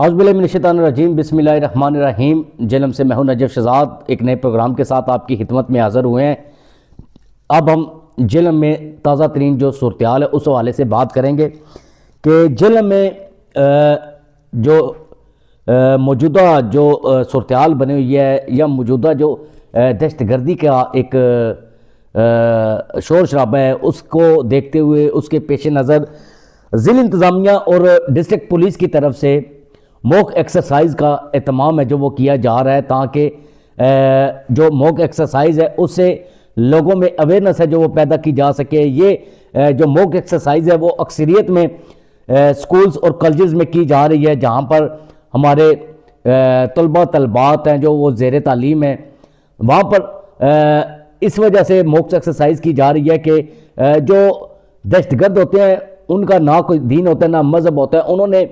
औज़ुबिल्लाहिमिनश्शैतानिर्रजीम बिस्मिल्लाहिर्रहमानिर्रहीम। जेलम से मैं हूं नजफ शहजाद एक नए प्रोग्राम के साथ आपकी खिदमत में हाज़िर हुए हैं। अब हम जेलम में ताज़ा तरीन जो सूरत हाल है उस हवाले से बात करेंगे कि जेलम में जो मौजूदा जो सूरत हाल बनी हुई है या मौजूदा जो दहशतगर्दी का एक शोर शराबा है उसको देखते हुए उसके पेश नज़र ज़िला इंतज़ामिया और डिस्ट्रिक्ट पुलिस की तरफ से मॉक एक्सरसाइज का एहतमाम है जो वो किया जा रहा है, ताकि जो मॉक एक्सरसाइज है उससे लोगों में अवेयरनेस है जो वो पैदा की जा सके। ये जो मॉक एक्सरसाइज है वो अक्सरियत में स्कूल्स और कॉलेजेस में की जा रही है, जहाँ पर हमारे तलबा तलबात हैं जो वो ज़ेर तालीम हैं, वहाँ पर इस वजह से मॉक एक्सरसाइज की जा रही है कि जो दहशतगर्द होते हैं उनका ना कोई दीन होता है ना मज़हब होता है, उन्होंने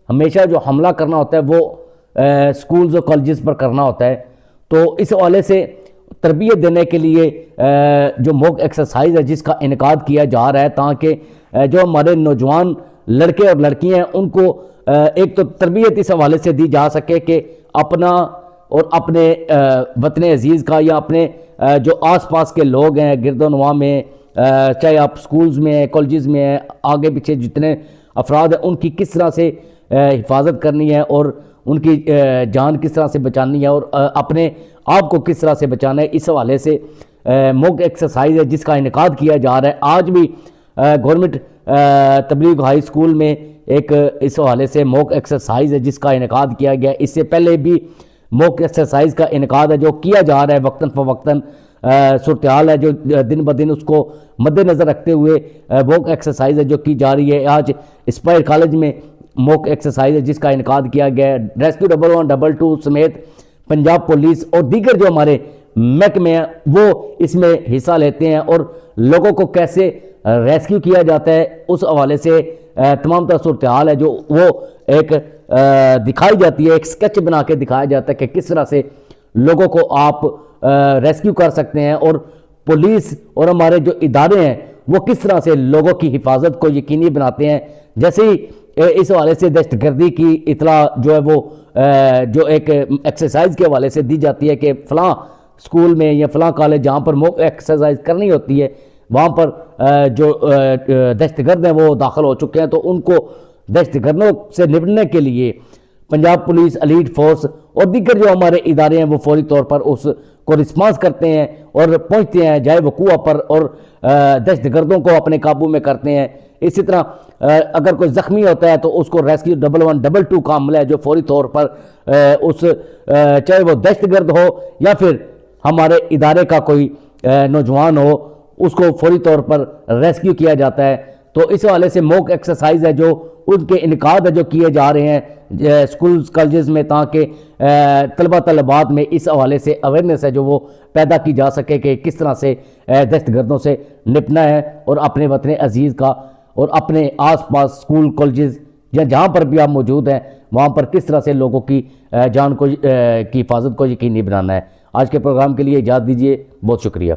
हमेशा जो हमला करना होता है वो स्कूल्स और कॉलेजेस पर करना होता है। तो इस हवाले से तरबियत देने के लिए जो मॉक एक्सरसाइज है जिसका इनेकाद किया जा रहा है, ताकि जो हमारे नौजवान लड़के और लड़कियां हैं उनको एक तो तरबियत इस हवाले से दी जा सके कि अपना और अपने वतन अजीज़ का या अपने जो आस पास के लोग हैं गिरदोनवा में, चाहे आप स्कूल्स में हैं कॉलेजेस में हैं, आगे पीछे जितने अफराद हैं उनकी किस तरह से हिफाजत करनी है और उनकी जान किस तरह से बचानी है और अपने आप को किस तरह से बचाना है, इस हवाले से मॉक एक्सरसाइज है जिसका इनेकाद किया जा रहा है। आज भी गवर्नमेंट तबलीग हाई स्कूल में एक इस हवाले से मॉक एक्सरसाइज है जिसका इनेकाद किया गया। इससे पहले भी मॉक एक्सरसाइज का इनेकाद है जो किया जा रहा है, वक्तन फ़वक्तन सूरत हाल है जो दिन ब दिन उसको मद्देनज़र रखते हुए मॉक एक्सरसाइज है जो की जा रही है। आज इंस्पायर कॉलेज में मॉक एक्सरसाइज है जिसका इनेकाद किया गया है। रेस्क्यू 112 समेत पंजाब पुलिस और दीगर जो हमारे महकमे हैं वो इसमें हिस्सा लेते हैं और लोगों को कैसे रेस्क्यू किया जाता है उस हवाले से तमाम तरह सूरत हाल है जो वो एक दिखाई जाती है, एक स्केच बना के दिखाया जाता है कि किस तरह से लोगों को आप रेस्क्यू कर सकते हैं और पुलिस और हमारे जो इदारे हैं वो किस तरह से लोगों की हिफाजत को यकीनी बनाते हैं। जैसे ही इस हवाले से दहशतगर्दी की इतला जो है वो जो एक एक्सरसाइज के हवाले से दी जाती है कि फ़लाँ स्कूल में या फ़लाँ कॉलेज जहाँ पर मॉक एक्सरसाइज करनी होती है वहाँ पर जो दहशतगर्द हैं वो दाखिल हो चुके हैं, तो उनको दहशतगर्दों से निपटने के लिए पंजाब पुलिस, एलीट फोर्स और दीगर जो हमारे इदारे हैं वो फौरी तौर पर उसको रिस्पांस करते हैं और पहुँचते हैं जाए वकूआ पर और दहशतगर्दों को अपने काबू में करते हैं। इसी तरह अगर कोई ज़ख्मी होता है तो उसको रेस्क्यू 112 का अमला है जो फौरी तौर पर चाहे वो दहशतगर्द हो या फिर हमारे इदारे का कोई नौजवान हो उसको फौरी तौर पर रेस्क्यू किया जाता है। तो इस हवाले से मॉक एक्सरसाइज है जो उनके इनकाद है जो किए जा रहे हैं स्कूल्स कॉलेजेस में, ताकि तलबा तलबात में इस हवाले से अवेयरनेस है जो वो पैदा की जा सके कि किस तरह से दहशतगर्दों से निपटना है और अपने वतन अजीज़ का और अपने आस पास स्कूल कॉलेजेस या जहाँ पर भी आप मौजूद हैं वहाँ पर किस तरह से लोगों की जान को की हिफाजत को यकीनी बनाना है। आज के प्रोग्राम के लिए इजाज़त दीजिए, बहुत शुक्रिया।